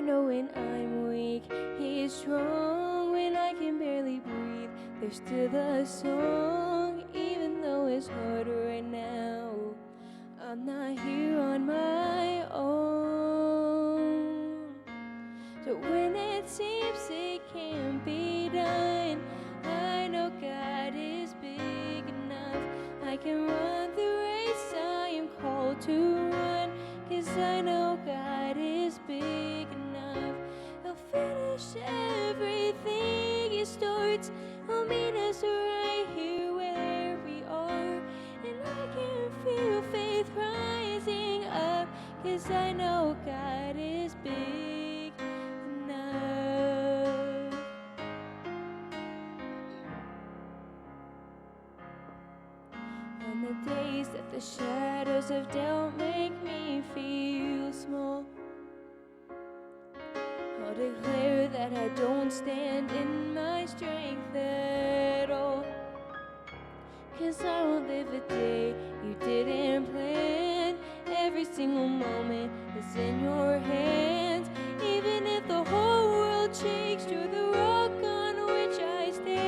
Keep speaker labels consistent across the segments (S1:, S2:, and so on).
S1: know when I'm weak, He is strong when I can barely breathe. There's still a song, even though it's hard right now. I'm not here on my own. So when it seems it can't be done, I know God is big enough. I can run the race I am called to run, 'cause I know God is big enough. He'll finish everything He starts. He'll meet us right here where we are. And I can feel faith rising up, 'cause I know God is big enough. On the days that the shadows of doubt make me feel small, I'll declare that I don't stand in my strength at all. 'Cause I won't live a day you didn't plan. Every single moment is in your hands. Even if the whole world shakes, you're the rock on which I stand.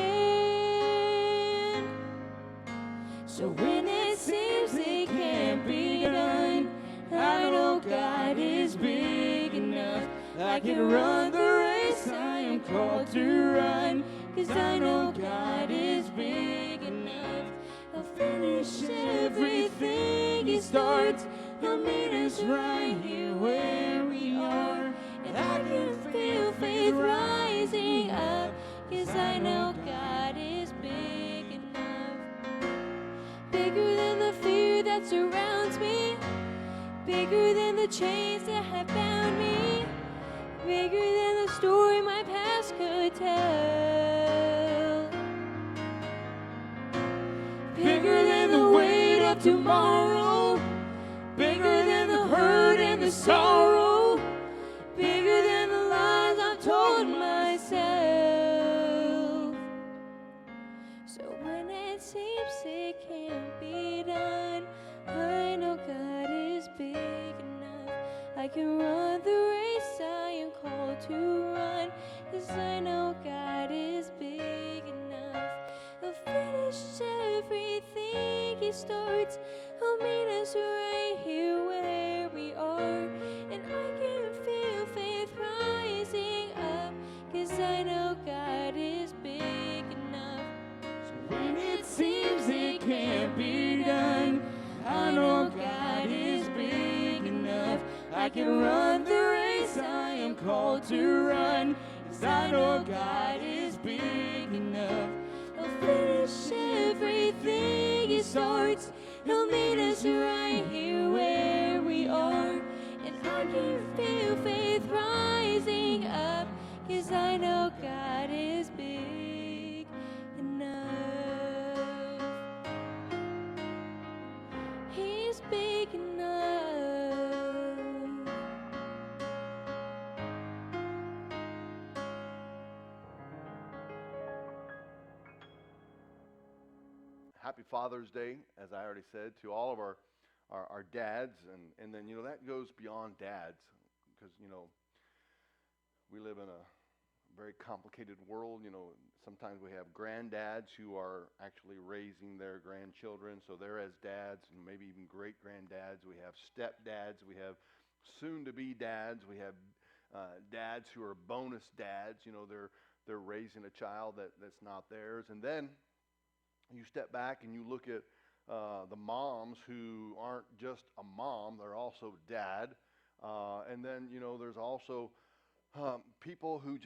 S1: So when it seems it can't be done, I know God is big enough. I can run the race I am called to run, 'cause I know God is big enough. He'll finish everything He starts. He'll meet us right here where we are. And I can feel faith rising up, 'cause I know God is big enough. Bigger than the fear that surrounds me, bigger than the chains that have bound me, bigger than the story my past could tell, bigger than the weight of tomorrow, bigger than the hurt and the sorrow, bigger than the lies I've told myself. So when it seems it can't be done, I know God is big enough. I can run the race I am called to run, 'cause I know God is big enough. He'll finish everything He starts. He'll meet us right here where we are. And I can feel faith rising up, 'cause I know God is big enough. So when it seems it can't be done, I know God is big enough. I can run the race I am called to run, 'cause I know God is big enough. He'll finish everything He starts. He'll meet us right here where we are. And I can feel faith rising up, 'cause I know God is big enough. He's big enough.
S2: Happy Father's Day, as I already said, to all of our dads. And then, that goes beyond dads because, we live in a very complicated world. Sometimes we have granddads who are actually raising their grandchildren, so they're as dads, and maybe even great-granddads. We have stepdads. We have soon-to-be dads. We have dads who are bonus dads. They're raising a child that's not theirs. And then you step back and you look at the moms who aren't just a mom, they're also dad. And then, there's also people who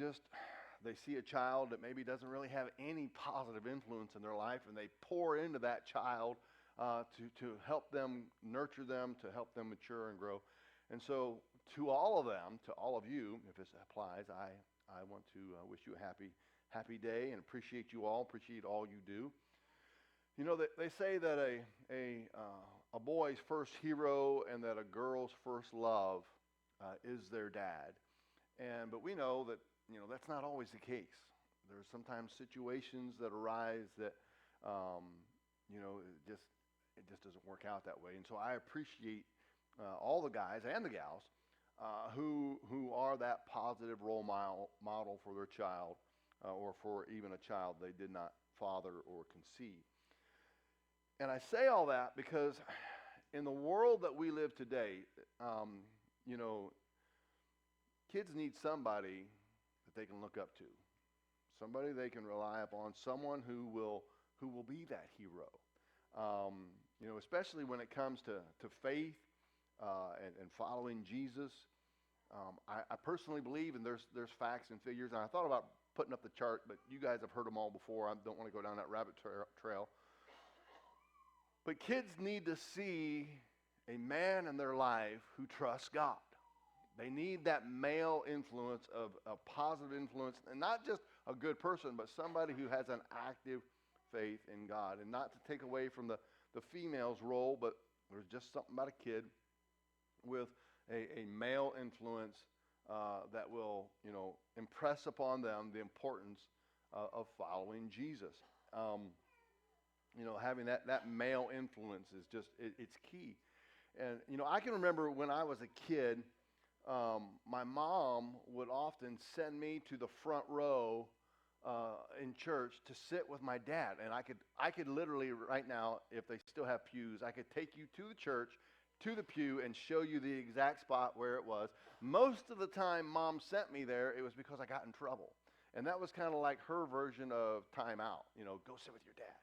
S2: they see a child that maybe doesn't really have any positive influence in their life, and they pour into that child to help them, nurture them, to help them mature and grow. And so to all of them, to all of you, if this applies, I want to wish you a happy day and appreciate you all, appreciate all you do. They say that a boy's first hero and that a girl's first love is their dad. But we know that, that's not always the case. There's sometimes situations that arise that, it just doesn't work out that way. And so I appreciate all the guys and the gals who are that positive role model for their child, or for even a child they did not father or conceive. And I say all that because in the world that we live today, you know, kids need somebody that they can look up to, somebody they can rely upon, someone who will be that hero. You know, especially when it comes to faith and following Jesus. I personally believe, and there's facts and figures, and I thought about putting up the chart, but you guys have heard them all before. I don't want to go down that rabbit trail. But kids need to see a man in their life who trusts God. They need that male influence, of a positive influence, and not just a good person, but somebody who has an active faith in God. And not to take away from the female's role, but there's just something about a kid with a male influence that will, you know, impress upon them the importance of following Jesus. You know, having that male influence is just, it's key. And, you know, I can remember when I was a kid, my mom would often send me to the front row in church to sit with my dad. And I could literally right now, if they still have pews, I could take you to the church, to the pew, and show you the exact spot where it was. Most of the time Mom sent me there, it was because I got in trouble. And that was kind of like her version of time out, you know, go sit with your dad.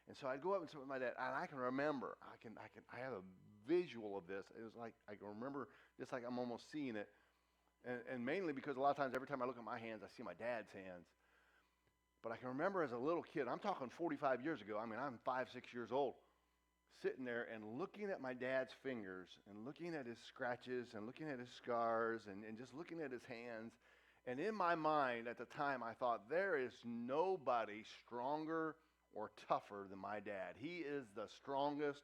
S2: And so I'd go up and sit with my dad, and I can remember, I have a visual of this. It was like, I can remember, just like I'm almost seeing it. And mainly because a lot of times, every time I look at my hands, I see my dad's hands. But I can remember as a little kid, I'm talking 45 years ago, I mean, I'm 5, 6 years old, sitting there and looking at my dad's fingers and looking at his scratches and looking at his scars and just looking at his hands. And in my mind at the time, I thought, there is nobody stronger or tougher than my dad. He is the strongest,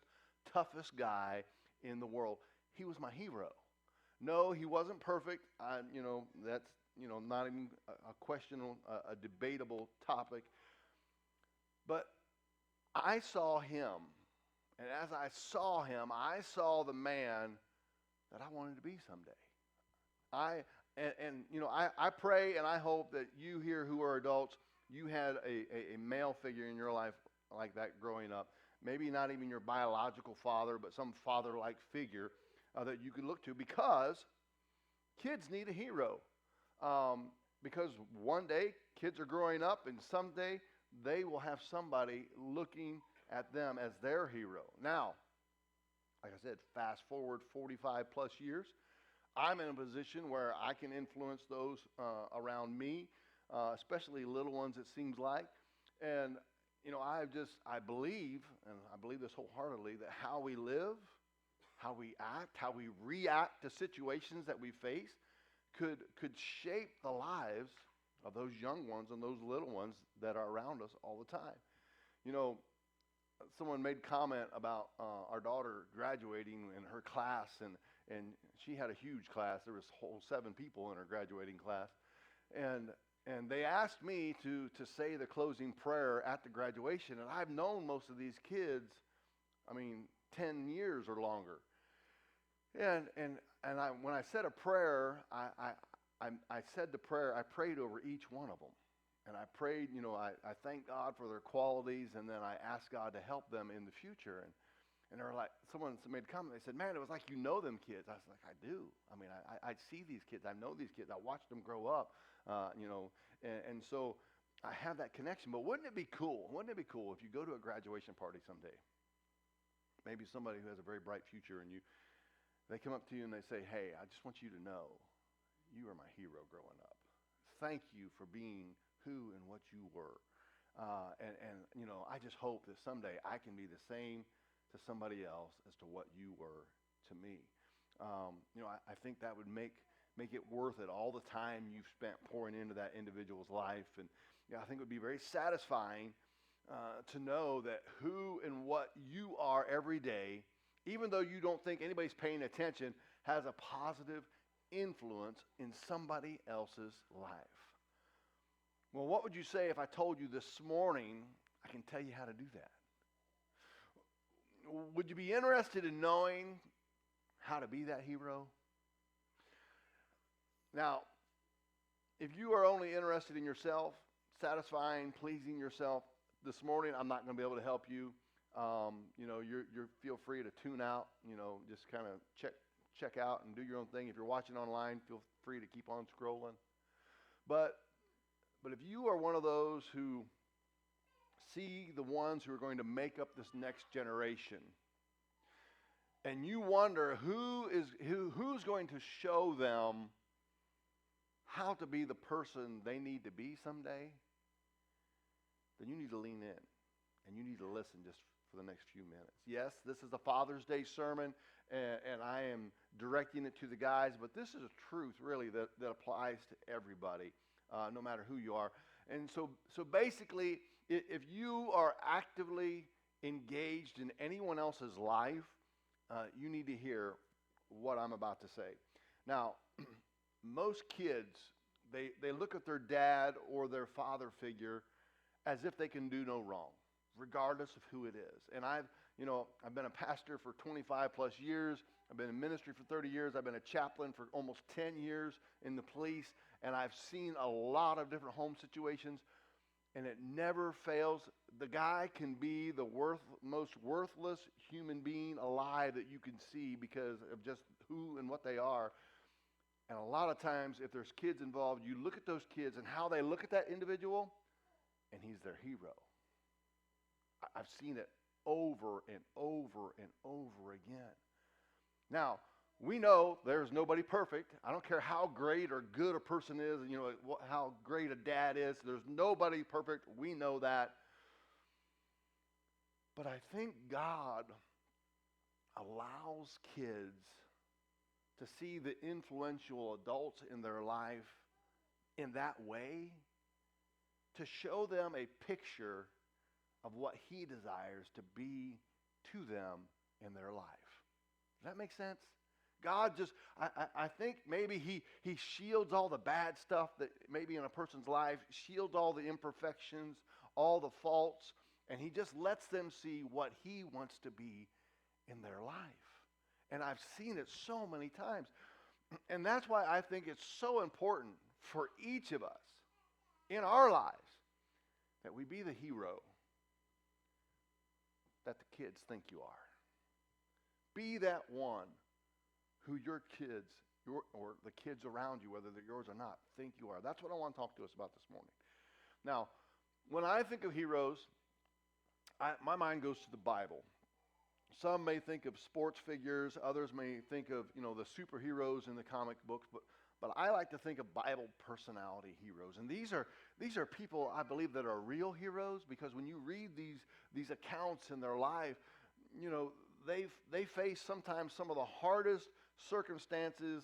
S2: toughest guy in the world. He was my hero. No, he wasn't perfect. You know, that's, you know, not even a question, a debatable topic. But I saw him, and as I saw him, I saw the man that I wanted to be someday. You know, I pray and I hope that you here who are adults, you had a male figure in your life like that growing up. Maybe not even your biological father, but some father-like figure that you could look to, because kids need a hero. Because one day kids are growing up, and someday they will have somebody looking at them as their hero. Now, like I said, fast forward 45 plus years, I'm in a position where I can influence those around me, especially little ones, it seems like. And, you know, I believe, and I believe this wholeheartedly, that how we live, how we act, how we react to situations that we face could shape the lives of those young ones and those little ones that are around us all the time. You know, someone made comment about our daughter graduating in her class, and she had a huge class. There was whole 7 people in her graduating class. And they asked me to say the closing prayer at the graduation, and I've known most of these kids, I mean, 10 years or longer. And when I said a prayer, I said the prayer, I prayed over each one of them. And I prayed, you know, I thanked God for their qualities, and then I asked God to help them in the future. And they were like, someone made a comment, they said, man, it was like you know them kids. I was like, I do. I mean, I see these kids. I know these kids. I watched them grow up, you know. And so I have that connection. But wouldn't it be cool? Wouldn't it be cool if you go to a graduation party someday? Maybe somebody who has a very bright future, and they come up to you and they say, hey, I just want you to know you are my hero growing up. Thank you for being who and what you were. And you know, I just hope that someday I can be the same to somebody else as to what you were to me. You know, I think that would make it worth it, all the time you've spent pouring into that individual's life. And you know, I think it would be very satisfying to know that who and what you are every day, even though you don't think anybody's paying attention, has a positive influence in somebody else's life. Well, what would you say if I told you this morning I can tell you how to do that? Would you be interested in knowing how to be that hero? Now, if you are only interested in yourself, satisfying, pleasing yourself, this morning I'm not going to be able to help you. You feel free to tune out. Just kind of check out and do your own thing. If you're watching online, feel free to keep on scrolling. But if you are one of those who see the ones who are going to make up this next generation, and you wonder who's going to show them how to be the person they need to be someday, then you need to lean in and you need to listen just for the next few minutes. Yes, this is a Father's Day sermon, and I am directing it to the guys, but this is a truth really that applies to everybody, no matter who you are. And so basically, if you are actively engaged in anyone else's life, you need to hear what I'm about to say. Now, most kids, they look at their dad or their father figure as if they can do no wrong, regardless of who it is. And I've been a pastor for 25 plus years. I've been in ministry for 30 years. I've been a chaplain for almost 10 years in the police. And I've seen a lot of different home situations. And it never fails. The guy can be the most worthless human being alive that you can see because of just who and what they are. And a lot of times, if there's kids involved, you look at those kids and how they look at that individual, and he's their hero. I've seen it over and over and over again. Now, we know there's nobody perfect. I don't care how great or good a person is, how great a dad is. There's nobody perfect. We know that. But I think God allows kids to see the influential adults in their life in that way, to show them a picture of what he desires to be to them in their life. Does that make sense? God just, I think maybe he shields all the bad stuff that maybe in a person's life, shields all the imperfections, all the faults, and he just lets them see what he wants to be in their life. And I've seen it so many times. And that's why I think it's so important for each of us in our lives that we be the hero that the kids think you are. Be that one who your kids, or the kids around you, whether they're yours or not, think you are. That's what I want to talk to us about this morning. Now, when I think of heroes, my mind goes to the Bible. Some may think of sports figures. Others may think of, the superheroes in the comic books. But I like to think of Bible personality heroes. And these are people, I believe, that are real heroes, because when you read these accounts in their life, they face sometimes some of the hardest circumstances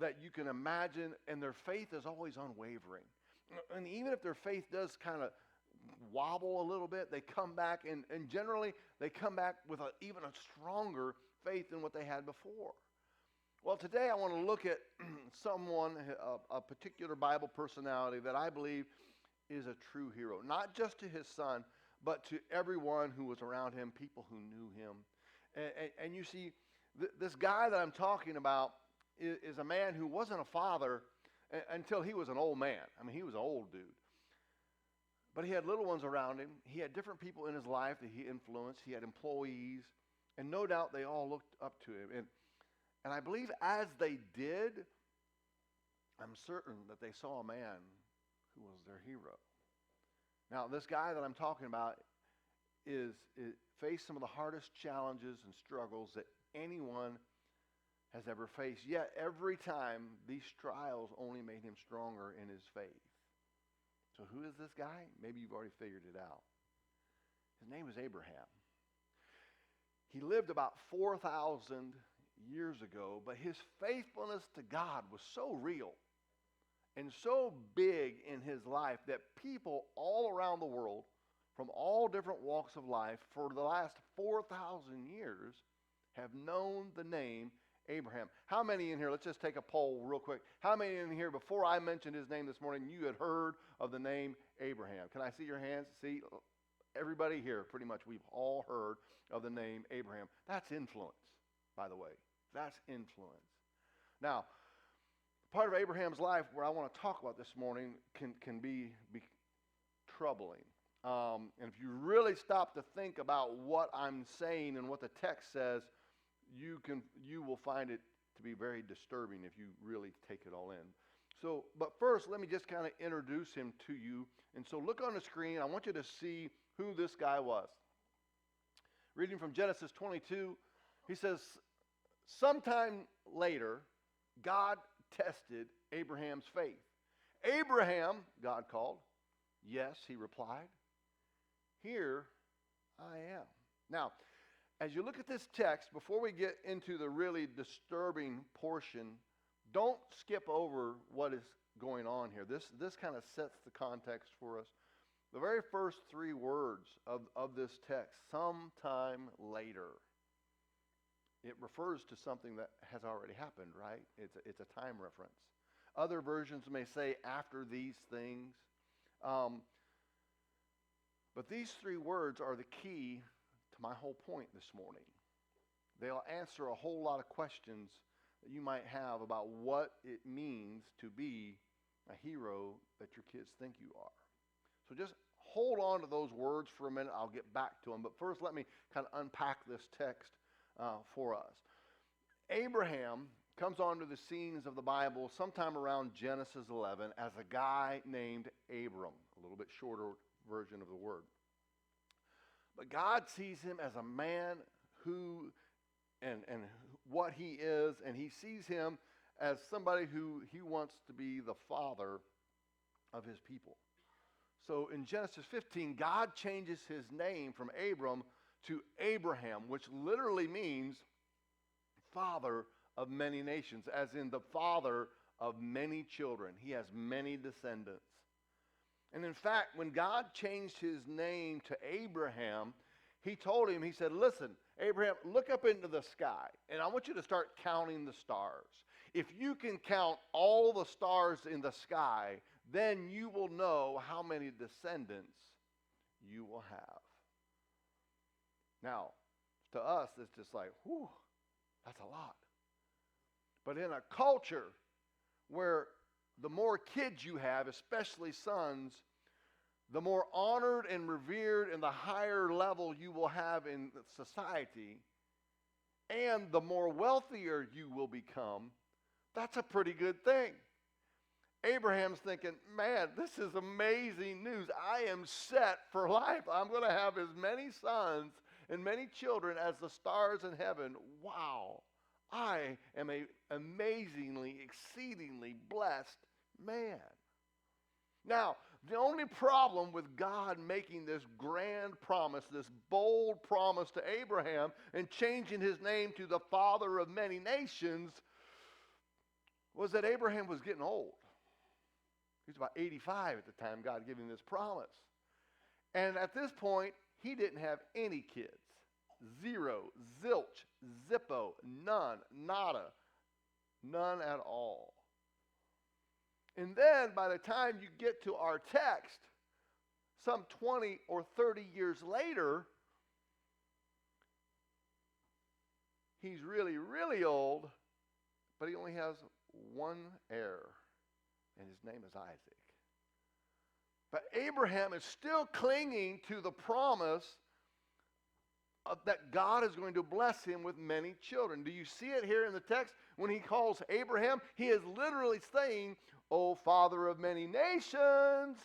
S2: that you can imagine, and their faith is always unwavering. And even if their faith does kind of wobble a little bit, they come back, and generally they come back with even a stronger faith than what they had before. Well, today I want to look at someone, a particular Bible personality that I believe is a true hero, not just to his son, but to everyone who was around him, people who knew him. And you see, this guy that I'm talking about is a man who wasn't a father until he was an old man. I mean, he was an old dude. But he had little ones around him. He had different people in his life that he influenced. He had employees. And no doubt they all looked up to him. And I believe as they did, I'm certain that they saw a man who was their hero. Now, this guy that I'm talking about faced some of the hardest challenges and struggles that anyone has ever faced. Yet every time, these trials only made him stronger in his faith. So who is this guy? Maybe you've already figured it out. His name is Abraham. He lived about 4,000 years ago, but his faithfulness to God was so real and so big in his life that people all around the world, from all different walks of life, for the last 4,000 years, have known the name Abraham. How many in here, let's just take a poll real quick. How many in here, before I mentioned his name this morning, you had heard of the name Abraham? Can I see your hands? See, everybody here, pretty much, we've all heard of the name Abraham. That's influence, by the way. That's influence. Now, part of Abraham's life where I want to talk about this morning can be troubling. And if you really stop to think about what I'm saying and what the text says, you will find it to be very disturbing if you really take it all in. So, but first, let me just kind of introduce him to you. And so look on the screen. I want you to see who this guy was. Reading from Genesis 22, he says, sometime later, God tested Abraham's faith. Abraham, God called. Yes, he replied. Here I am. Now, as you look at this text, before we get into the really disturbing portion, don't skip over what is going on here. This kind of sets the context for us. The very first three words of this text, sometime later, it refers to something that has already happened, right? It's a time reference. Other versions may say after these things. But these three words are the key to my whole point this morning. They'll answer a whole lot of questions that you might have about what it means to be a hero that your kids think you are. So just hold on to those words for a minute. I'll get back to them. But first, let me kind of unpack this text for us. Abraham comes onto the scenes of the Bible sometime around Genesis 11 as a guy named Abram, a little bit shorter version of the word. But God sees him as a man who, and what he is, and he sees him as somebody who he wants to be the father of his people. So in Genesis 15, God changes his name from Abram to Abraham, which literally means father of many nations, as in the father of many children. He has many descendants. And in fact, when God changed his name to Abraham, he told him, he said, listen, Abraham, look up into the sky, and I want you to start counting the stars. If you can count all the stars in the sky, then you will know how many descendants you will have. Now, to us, it's just like, whew, that's a lot. But in a culture where the more kids you have, especially sons, the more honored and revered and the higher level you will have in society, and the more wealthier you will become, that's a pretty good thing. Abraham's thinking, man, this is amazing news. I am set for life. I'm going to have as many sons and many children as the stars in heaven. Wow. I am an amazingly, exceedingly blessed man. Now, the only problem with God making this grand promise, this bold promise to Abraham and changing his name to the father of many nations, was that Abraham was getting old. He was about 85 at the time God gave him this promise. And at this point, he didn't have any kids. Zero, zilch, zippo, none, nada, none at all. And then by the time you get to our text, some 20 or 30 years later, he's really, really old, but he only has one heir, and his name is Isaac. But Abraham is still clinging to the promise that God is going to bless him with many children. Do you see it here in the text? When he calls Abraham, he is literally saying, "O father of many nations,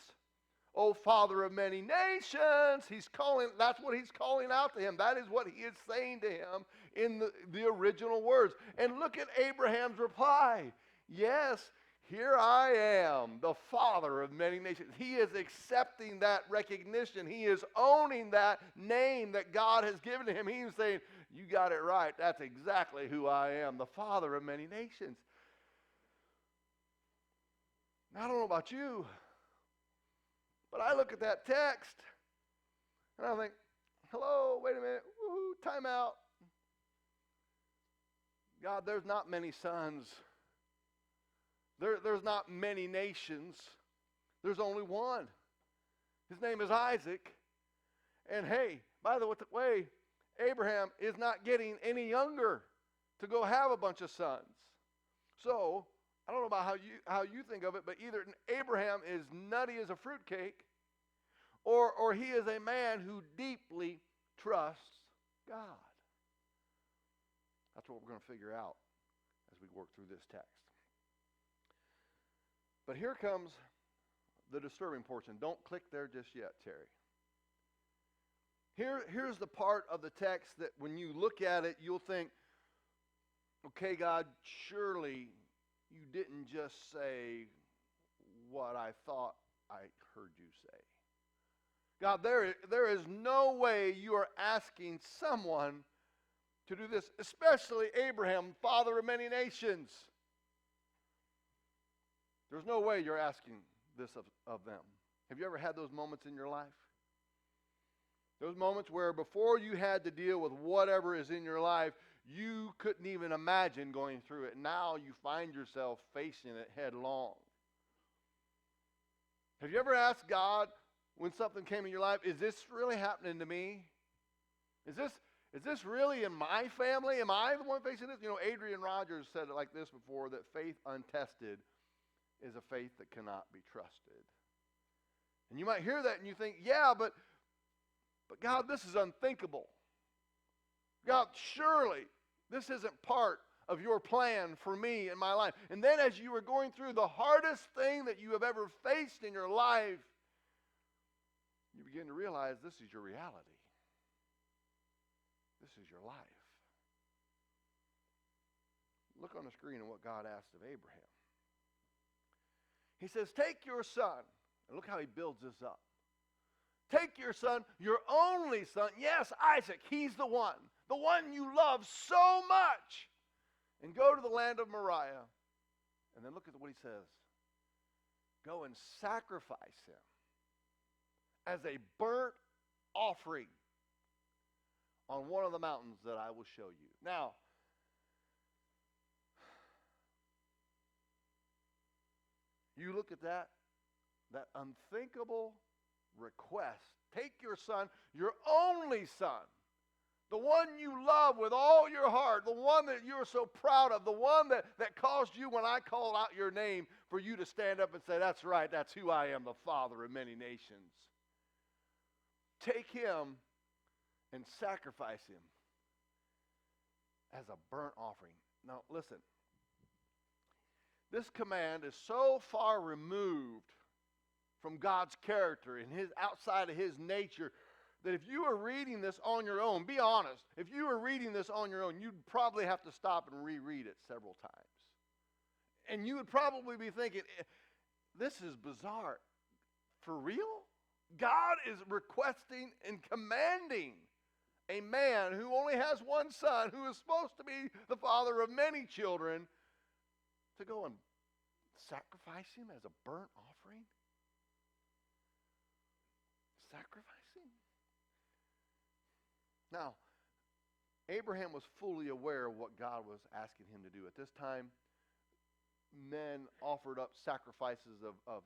S2: O father of many nations." That's what he's calling out to him. That is what he is saying to him in the original words. And look at Abraham's reply. Yes, here I am, the father of many nations. He is accepting that recognition. He is owning that name that God has given to him. He is saying, you got it right. That's exactly who I am, the father of many nations. Now, I don't know about you, but I look at that text and I think, hello, wait a minute, woohoo, time out. God, there's not many sons. There's not many nations. There's only one. His name is Isaac. And hey, by the way, Abraham is not getting any younger to go have a bunch of sons. So I don't know about how you think of it, but either Abraham is nutty as a fruitcake, or he is a man who deeply trusts God. That's what we're going to figure out as we work through this text. But here comes the disturbing portion. Don't click there just yet, Terry. Here's the part of the text that when you look at it, you'll think, okay, God, surely you didn't just say what I thought I heard you say. God, there is no way you are asking someone to do this, especially Abraham, father of many nations. There's no way you're asking this of them. Have you ever had those moments in your life? Those moments where before you had to deal with whatever is in your life, you couldn't even imagine going through it. Now you find yourself facing it headlong. Have you ever asked God when something came in your life, is this really happening to me? Is this really in my family? Am I the one facing this? You know, Adrian Rogers said it like this before, that faith untested is a faith that cannot be trusted. And you might hear that and you think, yeah, but God, this is unthinkable. God, surely this isn't part of your plan for me in my life. And then as you were going through the hardest thing that you have ever faced in your life, you begin to realize this is your reality. This is your life. Look on the screen at what God asked of Abraham. He says, take your son. And look how he builds this up. Take your son, your only son. Yes, Isaac, he's the one you love so much. And go to the land of Moriah. And then look at what he says. Go and sacrifice him as a burnt offering on one of the mountains that I will show you. Now, you look at that unthinkable request. Take your son, your only son, the one you love with all your heart, the one that you're so proud of, the one that caused you when I called out your name for you to stand up and say, that's right, that's who I am, the father of many nations. Take him and sacrifice him as a burnt offering. Now, listen. This command is so far removed from God's character and his outside of his nature that if you were reading this on your own, be honest, if you were reading this on your own, you'd probably have to stop and reread it several times. And you would probably be thinking, this is bizarre. For real? God is requesting and commanding a man who only has one son, who is supposed to be the father of many children, to go and sacrifice him as a burnt offering? Sacrifice him? Now, Abraham was fully aware of what God was asking him to do. At this time, men offered up sacrifices of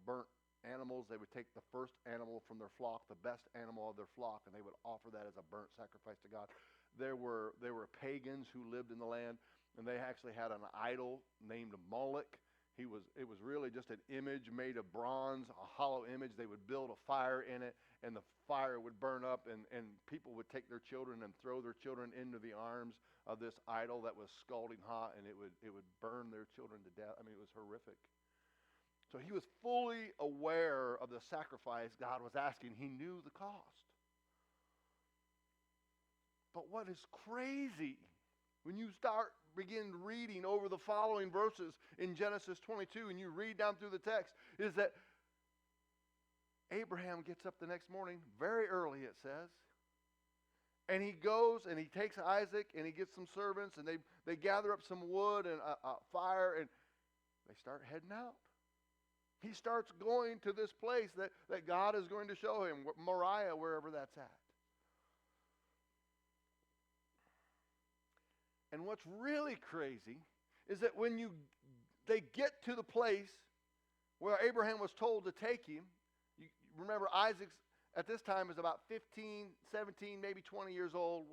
S2: burnt animals. They would take the first animal from their flock, the best animal of their flock, and they would offer that as a burnt sacrifice to God. There were pagans who lived in the land, and they actually had an idol named Moloch. It was really just an image made of bronze, a hollow image. They would build a fire in it, and the fire would burn up, and people would take their children and throw their children into the arms of this idol that was scalding hot, and it would burn their children to death. I mean, it was horrific. So he was fully aware of the sacrifice God was asking. He knew the cost. But what is crazy, when you begin reading over the following verses in Genesis 22 and you read down through the text, is that Abraham gets up the next morning, very early it says, and he goes and he takes Isaac and he gets some servants and they gather up some wood and a fire and they start heading out. He starts going to this place that God is going to show him, Moriah, wherever that's at. And what's really crazy is that when they get to the place where Abraham was told to take him, you remember Isaac at this time is about 15, 17, maybe 20 years old.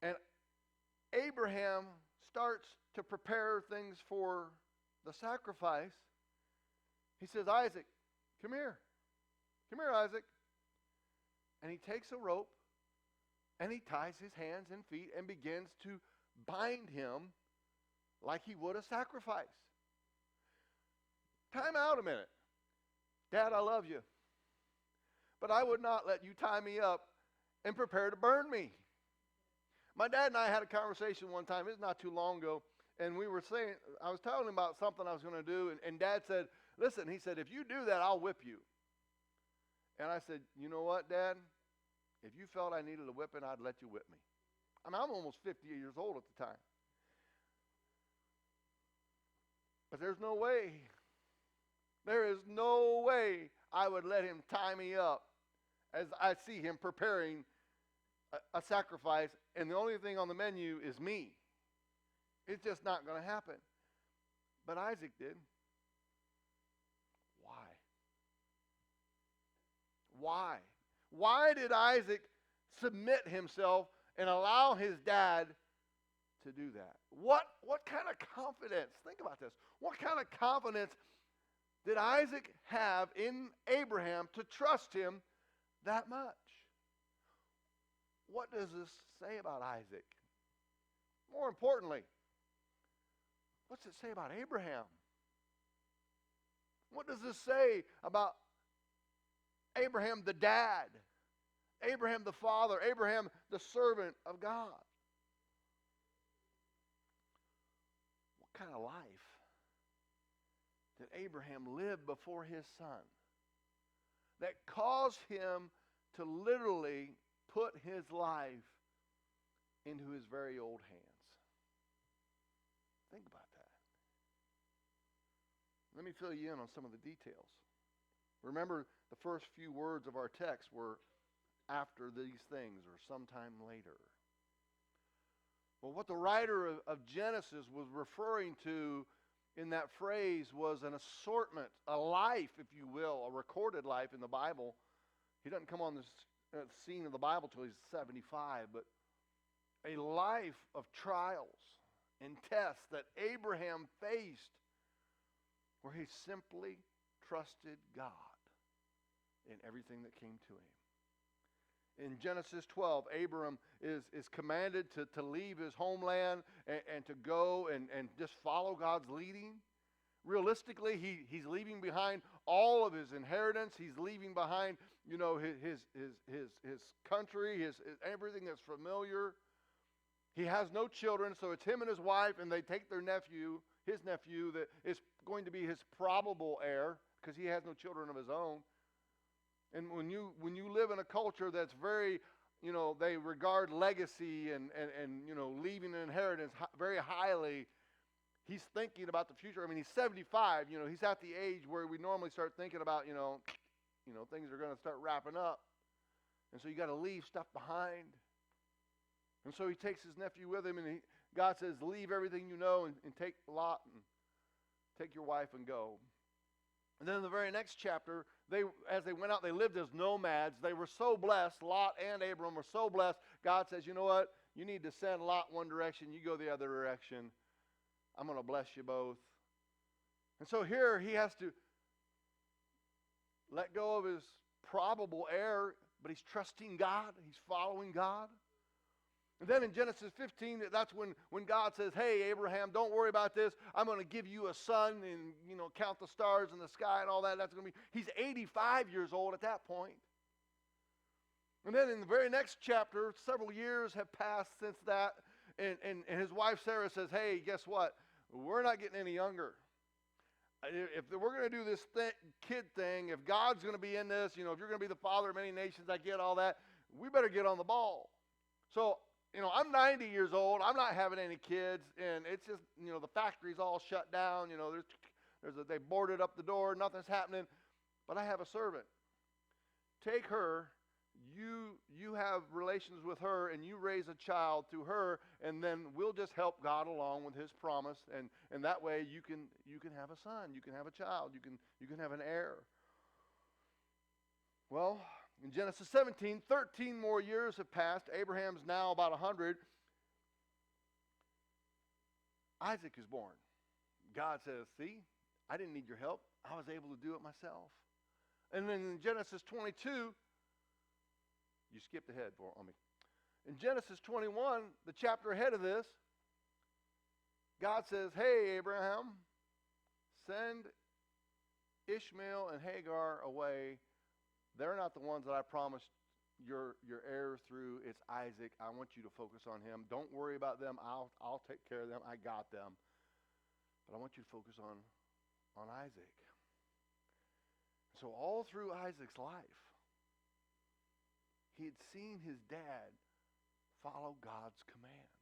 S2: And Abraham starts to prepare things for the sacrifice, he says, Isaac, come here. Come here, Isaac. And he takes a rope and he ties his hands and feet and begins to bind him like he would a sacrifice. Time out a minute. Dad, I love you. But I would not let you tie me up and prepare to burn me. My dad and I had a conversation one time, it's not too long ago, and we were saying, I was telling him about something I was going to do, and Dad said, listen, he said, if you do that, I'll whip you. And I said, you know what, Dad? If you felt I needed a whipping, I'd let you whip me. I mean, I'm almost 50 years old at the time. But there's no way. There is no way I would let him tie me up as I see him preparing a sacrifice, and the only thing on the menu is me. It's just not going to happen. But Isaac did. Why? Why? Why did Isaac submit himself and allow his dad to do that? What kind of confidence? Think about this. What kind of confidence did Isaac have in Abraham to trust him that much? What does this say about Isaac? More importantly, what's it say about Abraham? What does this say about Abraham the dad, Abraham the father, Abraham the servant of God? What kind of life did Abraham live before his son that caused him to literally put his life into his very old hands? Think about that. Let me fill you in on some of the details. Remember, the first few words of our text were after these things or sometime later. Well, what the writer of Genesis was referring to in that phrase was an assortment, a life, if you will, a recorded life in the Bible. He doesn't come on the scene of the Bible till he's 75, but a life of trials and tests that Abraham faced where he simply trusted God in everything that came to him. In Genesis 12, Abram is commanded to leave his homeland and to go and just follow God's leading. Realistically, he's leaving behind all of his inheritance. He's leaving behind, his country, his everything that's familiar. He has no children, so it's him and his wife, and they take their nephew, his nephew, that is going to be his probable heir, because he has no children of his own. And when you live in a culture that's very, they regard legacy and leaving an inheritance very highly, he's thinking about the future. I mean, he's 75. He's at the age where we normally start thinking about, things are going to start wrapping up. And so you got to leave stuff behind. And so he takes his nephew with him, and God says, leave everything you know and take Lot and take your wife and go. And then in the very next chapter, as they went out, they lived as nomads. They were so blessed. Lot and Abram were so blessed. God says, you know what? You need to send Lot one direction. You go the other direction. I'm going to bless you both. And so here he has to let go of his probable heir, but he's trusting God. He's following God. And then in Genesis 15, that's when God says, hey, Abraham, don't worry about this. I'm going to give you a son and, count the stars in the sky and all that. That's going to be, he's 85 years old at that point. And then in the very next chapter, several years have passed since that, and his wife Sarah says, hey, guess what? We're not getting any younger. If we're going to do this kid thing, if God's going to be in this, if you're going to be the father of many nations, I get all that, we better get on the ball. So, I'm 90 years old. I'm not having any kids, and it's just, the factory's all shut down. They boarded up the door. Nothing's happening. But I have a servant. Take her. You have relations with her, and you raise a child through her, and then we'll just help God along with His promise, and that way you can have a son. You can have a child. You can have an heir. Well, in Genesis 17, 13 more years have passed. Abraham's now about 100. Isaac is born. God says, see, I didn't need your help. I was able to do it myself. And then in Genesis 22, you skipped ahead on me. In Genesis 21, the chapter ahead of this, God says, hey, Abraham, send Ishmael and Hagar away. They're not the ones that I promised your heir through. It's Isaac. I want you to focus on him. Don't worry about them. I'll take care of them. I got them. But I want you to focus on Isaac. So all through Isaac's life, he had seen his dad follow God's commands.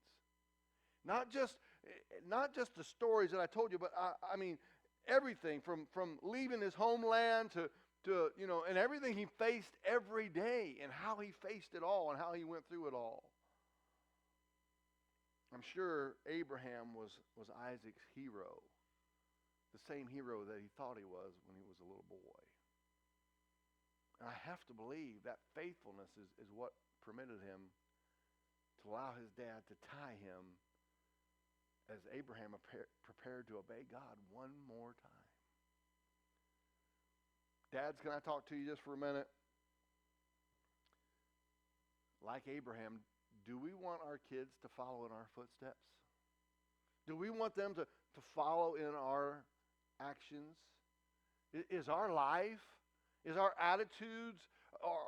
S2: Not just the stories that I told you, but I mean everything from leaving his homeland to and everything he faced every day and how he faced it all and how he went through it all. I'm sure Abraham was Isaac's hero, the same hero that he thought he was when he was a little boy. And I have to believe that faithfulness is what permitted him to allow his dad to tie him as Abraham prepared to obey God one more time. Dads, can I talk to you just for a minute? Like Abraham, do we want our kids to follow in our footsteps? Do we want them to follow in our actions? Is our life, is our attitudes,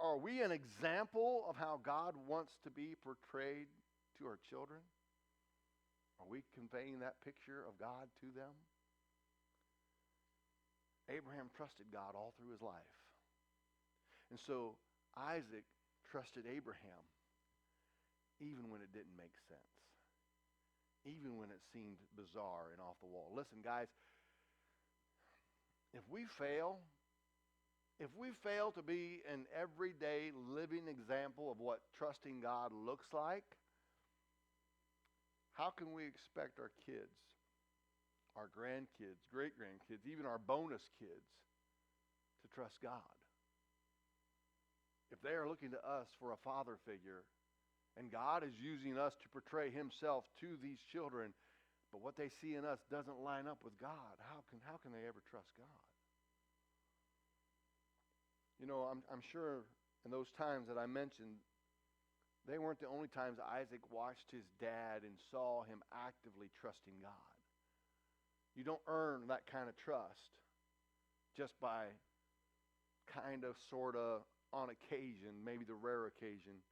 S2: are we an example of how God wants to be portrayed to our children? Are we conveying that picture of God to them? Abraham trusted God all through his life. And so Isaac trusted Abraham even when it didn't make sense. Even when it seemed bizarre and off the wall. Listen, guys, if we fail to be an everyday living example of what trusting God looks like, how can we expect our kids, our grandkids, great-grandkids, even our bonus kids to trust God? If they are looking to us for a father figure, and God is using us to portray himself to these children, but what they see in us doesn't line up with God, how can they ever trust God? You know, I'm sure in those times that I mentioned, they weren't the only times Isaac watched his dad and saw him actively trusting God. You don't earn that kind of trust just by kind of, sort of, on occasion, maybe the rare occasion,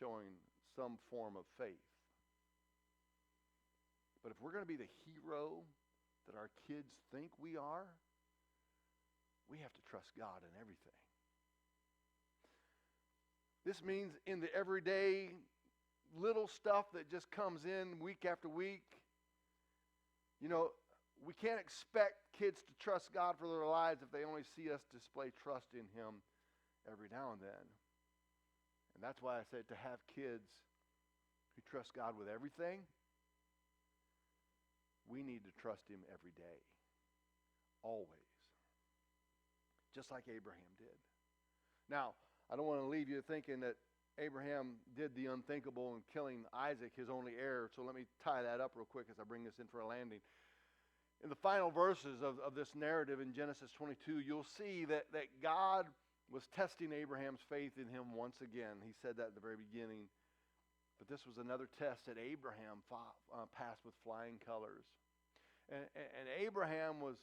S2: showing some form of faith. But if we're going to be the hero that our kids think we are, we have to trust God in everything. This means in the everyday little stuff that just comes in week after week. You know, we can't expect kids to trust God for their lives if they only see us display trust in him every now and then. And that's why I said to have kids who trust God with everything, we need to trust him every day. Always. Just like Abraham did. Now, I don't want to leave you thinking that Abraham did the unthinkable in killing Isaac, his only heir. So let me tie that up real quick as I bring this in for a landing. In the final verses of this narrative in Genesis 22, you'll see that God was testing Abraham's faith in him once again. He said that at the very beginning. But this was another test that Abraham passed with flying colors. And Abraham was,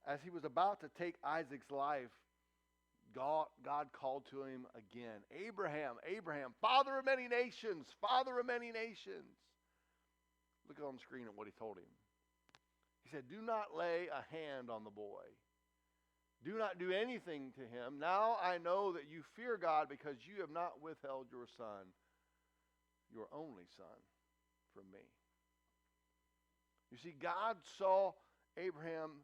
S2: as he was about to take Isaac's life, God called to him again. Abraham, Abraham, father of many nations, father of many nations. Look on the screen at what he told him. He said, do not lay a hand on the boy. Do not do anything to him. Now I know that you fear God because you have not withheld your son, your only son, from me. You see, God saw Abraham,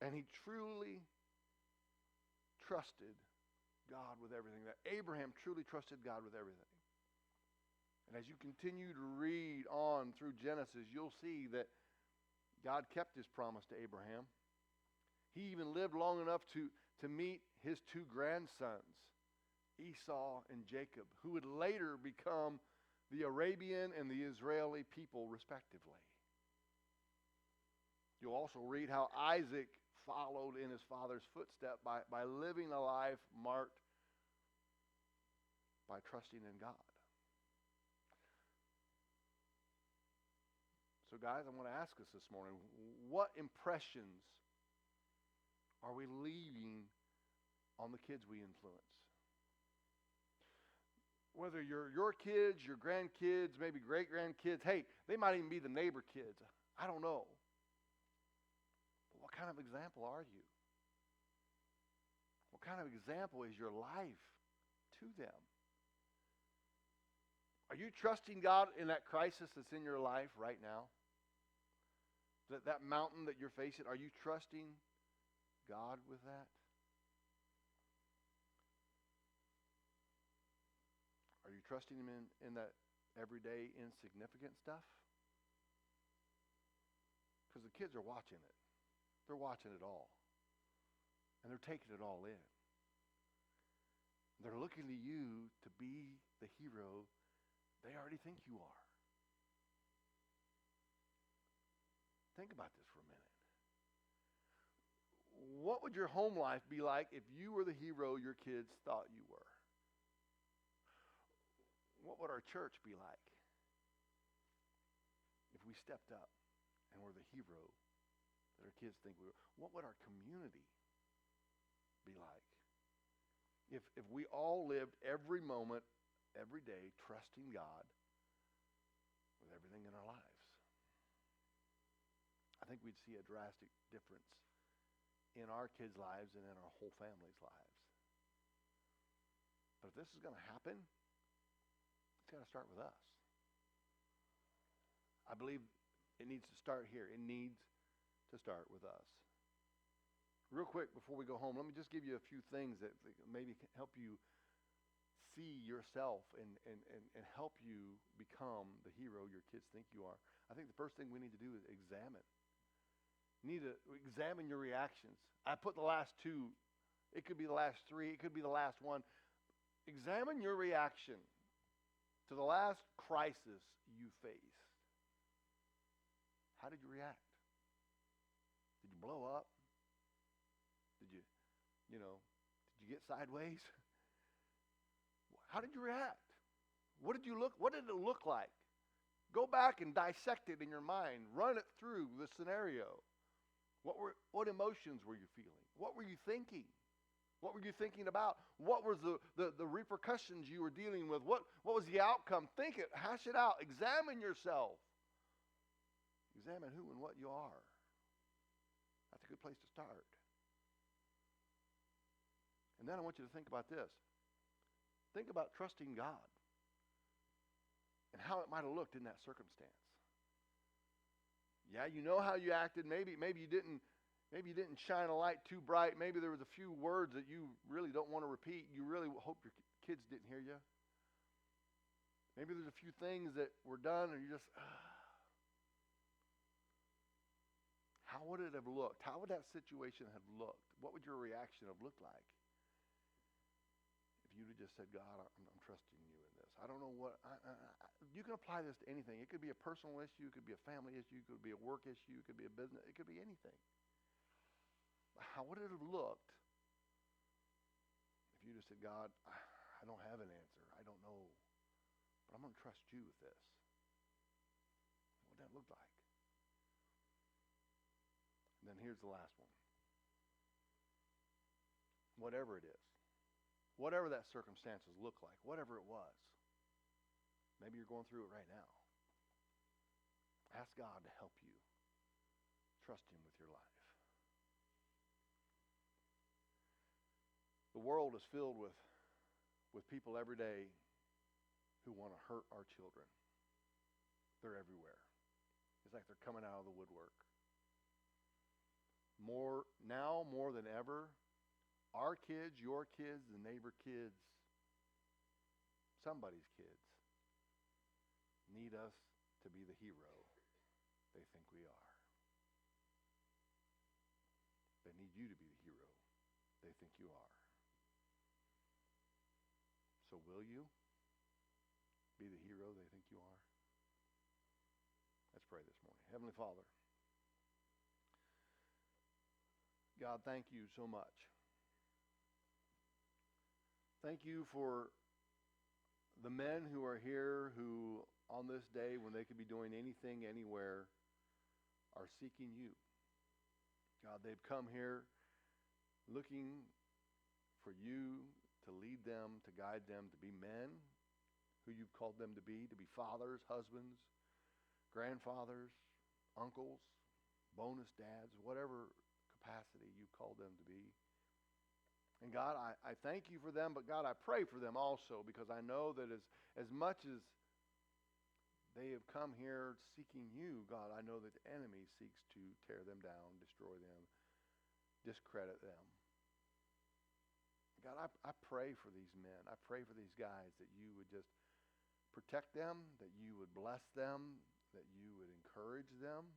S2: and he truly trusted God with everything. That Abraham truly trusted God with everything. And as you continue to read on through Genesis, you'll see that God kept his promise to Abraham. He even lived long enough to meet his two grandsons, Esau and Jacob, who would later become the Arabian and the Israeli people, respectively. You'll also read how Isaac followed in his father's footsteps by living a life marked by trusting in God. So guys, I want to ask us this morning, what impressions are we leaving on the kids we influence? Whether your kids, your grandkids, maybe great-grandkids, hey, they might even be the neighbor kids. I don't know. But what kind of example are you? What kind of example is your life to them? Are you trusting God in that crisis that's in your life right now? That mountain that you're facing, are you trusting God with that? Are you trusting Him in that everyday insignificant stuff? Because the kids are watching it. They're watching it all. And they're taking it all in. They're looking to you to be the hero they already think you are. Think about this for a minute. What would your home life be like if you were the hero your kids thought you were? What would our church be like if we stepped up and were the hero that our kids think we were? What would our community be like if we all lived every moment, every day, trusting God with everything in our lives? I think we'd see a drastic difference in our kids' lives and in our whole family's lives. But if this is going to happen, it's got to start with us. I believe it needs to start here. It needs to start with us. Real quick, before we go home, let me just give you a few things that maybe can help you see yourself and help you become the hero your kids think you are. I think the first thing we need to do is examine. You need to examine your reactions. I put the last two. It could be the last three. It could be the last one. Examine your reaction to the last crisis you faced. How did you react? Did you blow up? Did you get sideways? How did you react? What did it look like? Go back and dissect it in your mind. Run it through the scenario. What emotions were you feeling? What were you thinking? What were you thinking about? What was the repercussions you were dealing with? What was the outcome? Think it, hash it out, examine yourself. Examine who and what you are. That's a good place to start. And then I want you to think about this. Think about trusting God and how it might have looked in that circumstance. Yeah, you know how you acted. Maybe you didn't shine a light too bright. Maybe there was a few words that you really don't want to repeat. You really hope your kids didn't hear you. Maybe there's a few things that were done and you just, How would it have looked? How would that situation have looked? What would your reaction have looked like? If you'd have just said, God, I'm trusting you in this. I don't know what, you can apply this to anything. It could be a personal issue. It could be a family issue. It could be a work issue. It could be a business. It could be anything. How would it have looked if you just said, God, I don't have an answer. I don't know. But I'm going to trust you with this. What would that look like? And then here's the last one. Whatever it is, whatever that circumstances look like, whatever it was, maybe you're going through it right now. Ask God to help you trust Him with your life. The world is filled with people every day who want to hurt our children. They're everywhere. It's like they're coming out of the woodwork. More than ever, our kids, your kids, the neighbor kids, somebody's kids need us to be the hero they think we are. They need you to be the hero they think you are. So will you? be the hero they think you are? Let's pray this morning. Heavenly Father, God, thank you so much. Thank you for the men who are here who, on this day when they could be doing anything, anywhere, are seeking you. God, they've come here looking for you to lead them, to guide them, to be men who you've called them to be fathers, husbands, grandfathers, uncles, bonus dads, whatever capacity you called them to be. And God, I thank you for them, but God, I pray for them also, because I know that as much as they have come here seeking you, God, I know that the enemy seeks to tear them down, destroy them, discredit them. God, I pray for these men. I pray for these guys that you would just protect them, that you would bless them, that you would encourage them.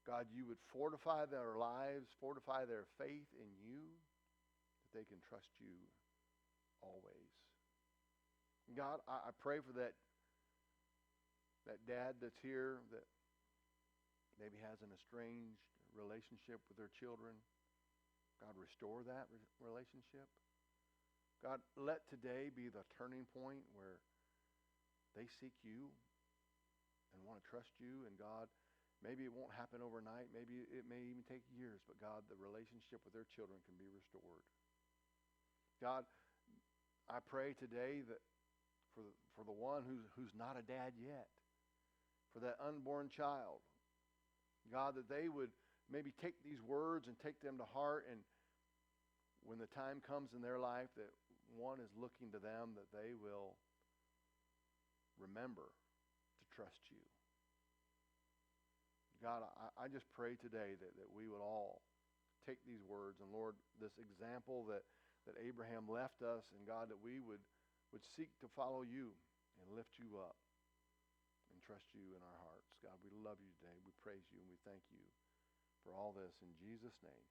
S2: God, you would fortify their lives, fortify their faith in you, that they can trust you always. God, I pray for that dad that's here that maybe has an estranged relationship with their children. God, restore that relationship. God, let today be the turning point where they seek you and want to trust you. And God, maybe it won't happen overnight. Maybe it may even take years. But God, the relationship with their children can be restored. God, I pray today that for the one who's not a dad yet, for that unborn child, God, that they would maybe take these words and take them to heart, and when the time comes in their life that one is looking to them, that they will remember to trust you. God, I just pray today that we would all take these words, and Lord, this example that Abraham left us, and God, that we would seek to follow you and lift you up and trust you in our hearts. God, we love you today. We praise you and we thank you for all this in Jesus' name.